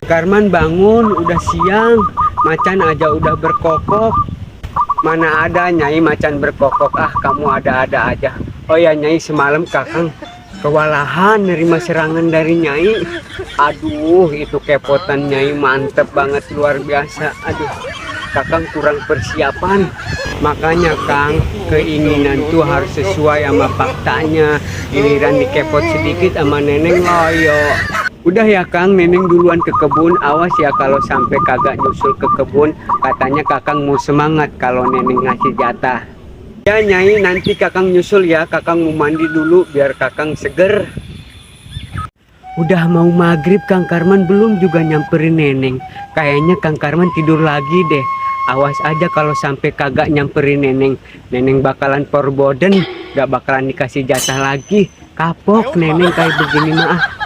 Karman bangun, udah siang. Macan aja udah berkokok. Mana ada Nyai macan berkokok. Ah, kamu ada-ada aja. Oh ya Nyai, semalam Kakang kewalahan nerima serangan dari Nyai. Aduh, itu kepotan Nyai mantep banget, luar biasa. Aduh, Kakang kurang persiapan. Makanya Kang, keinginan tuh harus sesuai sama faktanya. Giliran dikepot sedikit sama Neneng loyo. Udah ya Kang, Neneng duluan ke kebun. Awas ya kalau sampai kagak nyusul ke kebun. Katanya Kakang mau semangat kalau Neneng ngasih jatah. Ya Nyai, nanti Kakang nyusul ya. Kakang mau mandi dulu biar Kakang seger. Udah mau maghrib, Kang Karman belum juga nyamperin Neneng. Kayaknya Kang Karman tidur lagi deh. Awas aja kalau sampai kagak nyamperin Neneng. Neneng bakalan forboden, gak bakalan dikasih jatah lagi. Kapok Neneng kayak begini mah.